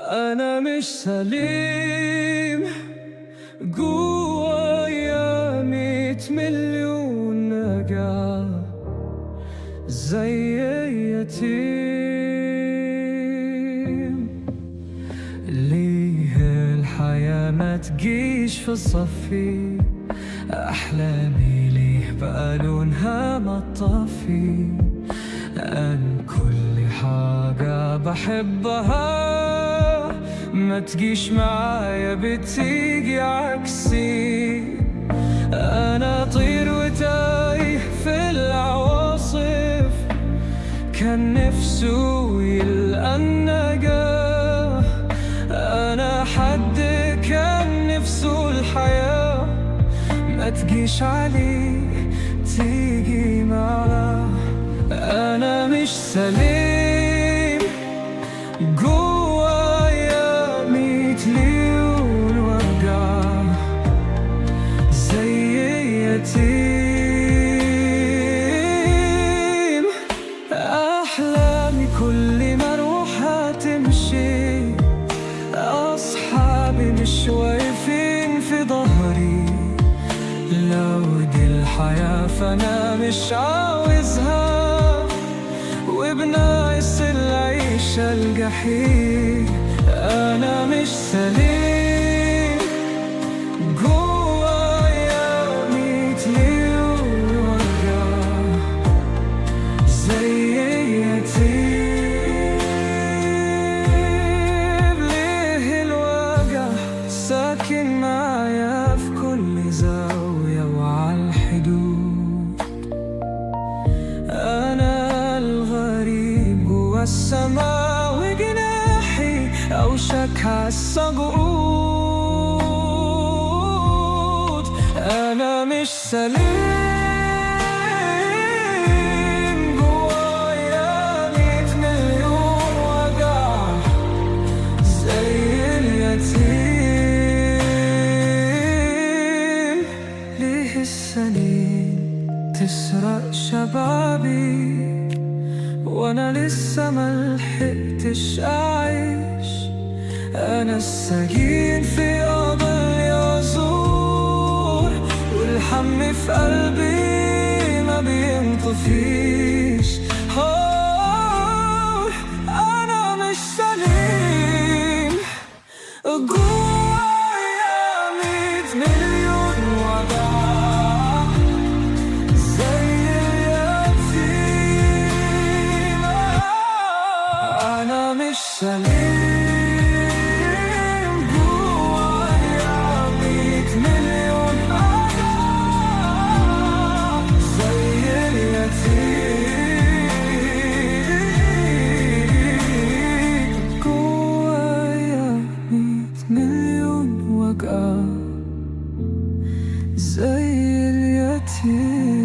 أنا مش سليم، جوايا 100 مليون نجاة زي يتيم. ليه الحياة ما تجيش في صفي؟ أحلامي ليه بقى لونها مطفي؟ أنا كل حاجة بحبها ما تجيش معايا، بتيجي عكسي. أنا طير وتايه في العواصف، كان نفسه يلقى النجاة. أنا حد كان نفسه الحياة ما تجيش عليه، تيجي معاه. أنا مش سليم، جوايا 100 مليون وجع زي يتيم. أحلامي كل ما أروح هتمشي، أصحابي مش واقفين في ظهري. لو دي الحياة فأنا مش عاوزها، وبناقص العيشة الجحيم. أنا مش سليم، جوايا 100 مليون وجع زي يتيم. ليه الوجع ساكن معايا في كل زاوية وعالحدود؟ أنا الغريب جوا السما، وجناحي أوشك عالسقوط. أنا مش سليم، جوايا 100 مليون وجع زي اليتيم. ليه السنين تسرق شبابي وانا لسه ملحقتش اعيش؟ انا السجين في قبل يزور، والهم في قلبي ما بينطفيش. انا مش سليم، جوايا 100 مليون وجع زي اليتيم. أنا مش سليم، جوايا 100 مليون وجع زي اليتيم. جوايا 100 مليون وجع زي اليتيم.